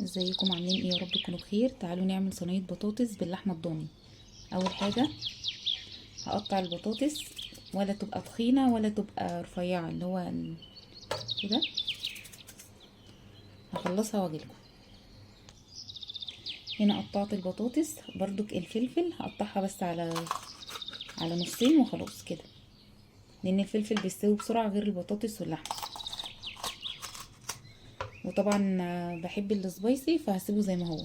ازيكم عاملين ايه؟ يا رب تكونوا بخير. تعالوا نعمل صينيه بطاطس باللحمه الضاني. اول حاجه هقطع البطاطس، ولا تبقى تخينه ولا تبقى رفيعه، اللي هو كده. هخلصها واجيلكم. هنا قطعت البطاطس، برضك الفلفل هقطعها بس على نصين وخلاص كده، لان الفلفل بيستوي بسرعه غير البطاطس واللحمه. وطبعا بحب السبايسي فهسيبه زي ما هو.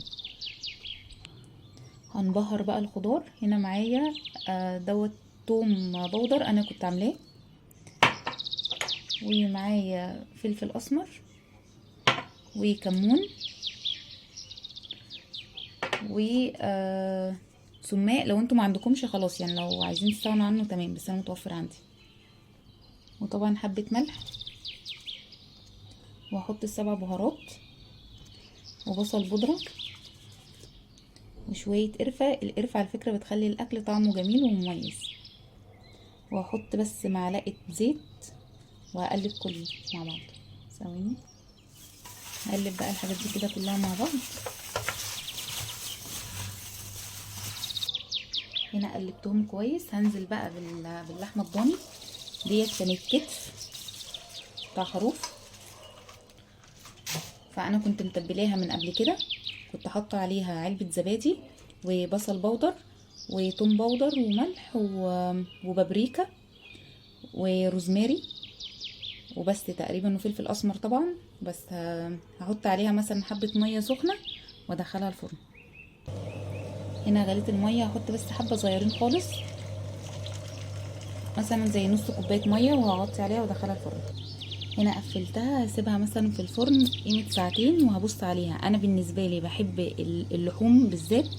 هنبهر بقى الخضار. هنا معايا دوت توم بودر انا كنت عاملاه، ومعايا فلفل اسمر وكمون و سماق. لو انتم ما عندكمش خلاص، يعني لو عايزين تستغنوا عنه تمام، بس انا متوفر عندي. وطبعا حبة ملح، وهحط السبع بهارات وبصل بودرة وشوية قرفة. القرفة على فكرة بتخلي الاكل طعمه جميل ومميز. وهحط بس معلقة زيت وهقلب كله مع بعض. ثواني، هقلب بقى الحاجات دي كده كلها مع بعض. هنا قلبتهم كويس. هنزل بقى باللحمه الضاني. ديت كانت كتف بتاع خروف، فانا كنت متبلاها من قبل كده. كنت حاطه عليها علبه زبادي وبصل بودر وتوم بودر وملح وبابريكا وروزماري وبس تقريبا، وفلفل اسمر طبعا. بس هحط عليها مثلا حبه ميه سخنه وادخلها الفرن. هنا غليت الميه، هحط بس حبه صغيرين خالص، مثلا زي نص كوبايه ميه، وهغطي عليها وادخلها الفرن. هنا قفلتها، هسيبها مثلا في الفرن قيمه ساعتين وهبص عليها. انا بالنسبه لي بحب اللحوم بالذات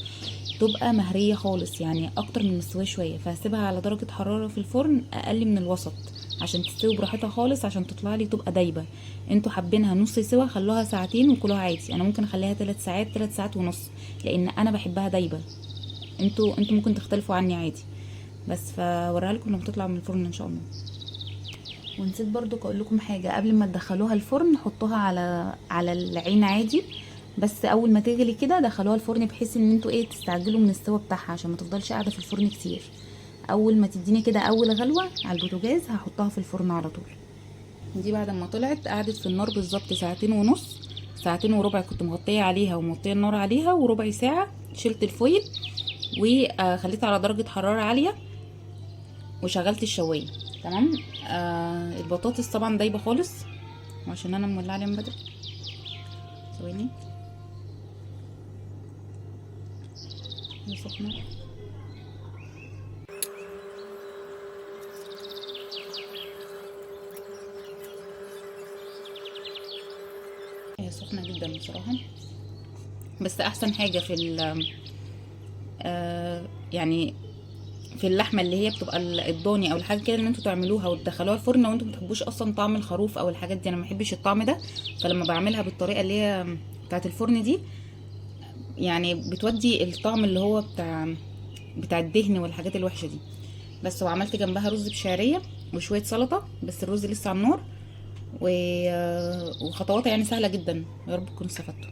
تبقى مهريه خالص، يعني اكتر من مستويه شويه، فهسيبها على درجه حراره في الفرن اقل من الوسط عشان تستوي براحتها خالص، عشان تطلع لي تبقى دايبه. انتوا حابينها نص سوا خلوها ساعتين وكلوها عادي. انا ممكن اخليها 3 ساعات، 3 ساعات ونص، لان انا بحبها دايبه. انتوا ممكن تختلفوا عني عادي، بس فوريها لكم لما تطلع من الفرن ان شاء الله. ونسيت برضو اقول لكم حاجه، قبل ما تدخلوها الفرن حطوها على العين عادي، بس اول ما تغلي كده دخلوها الفرن، بحيث ان انتوا ايه تستعجلوا من السوا بتاعها عشان ما تفضلش قاعده في الفرن كتير. اول ما تديني كده اول غلوه على البوتاجاز هحطها في الفرن على طول. دي بعد ما طلعت قعدت في النار بالظبط ساعتين ونص، ساعتين وربع. كنت مغطيه عليها وموطيه النار عليها، وربع ساعه شلت الفويل وخليتها على درجه حراره عاليه وشغلت الشوايه. تمام. البطاطس طبعا دايبه خالص عشان انا مولعه عليها من بدري. ثواني، هي سخنه. هي سخنه جدا بصراحه، بس احسن حاجه في يعني في اللحمه اللي هي بتبقى الضاني او الحاجه كده، ان انتوا تعملوها وتدخلوها الفرن، وانتوا ما بتحبوش اصلا طعم الخروف او الحاجات دي. انا ما بحبش الطعم ده، فلما بعملها بالطريقه اللي هي بتاعه الفرن دي، يعني بتودي الطعم اللي هو بتاع الدهن والحاجات الوحشه دي. بس وعملت جنبها رز بشعريه وشويه سلطه، بس الرز لسه على النار. وخطواتها يعني سهله جدا. يا رب تكونوا استفدتوا.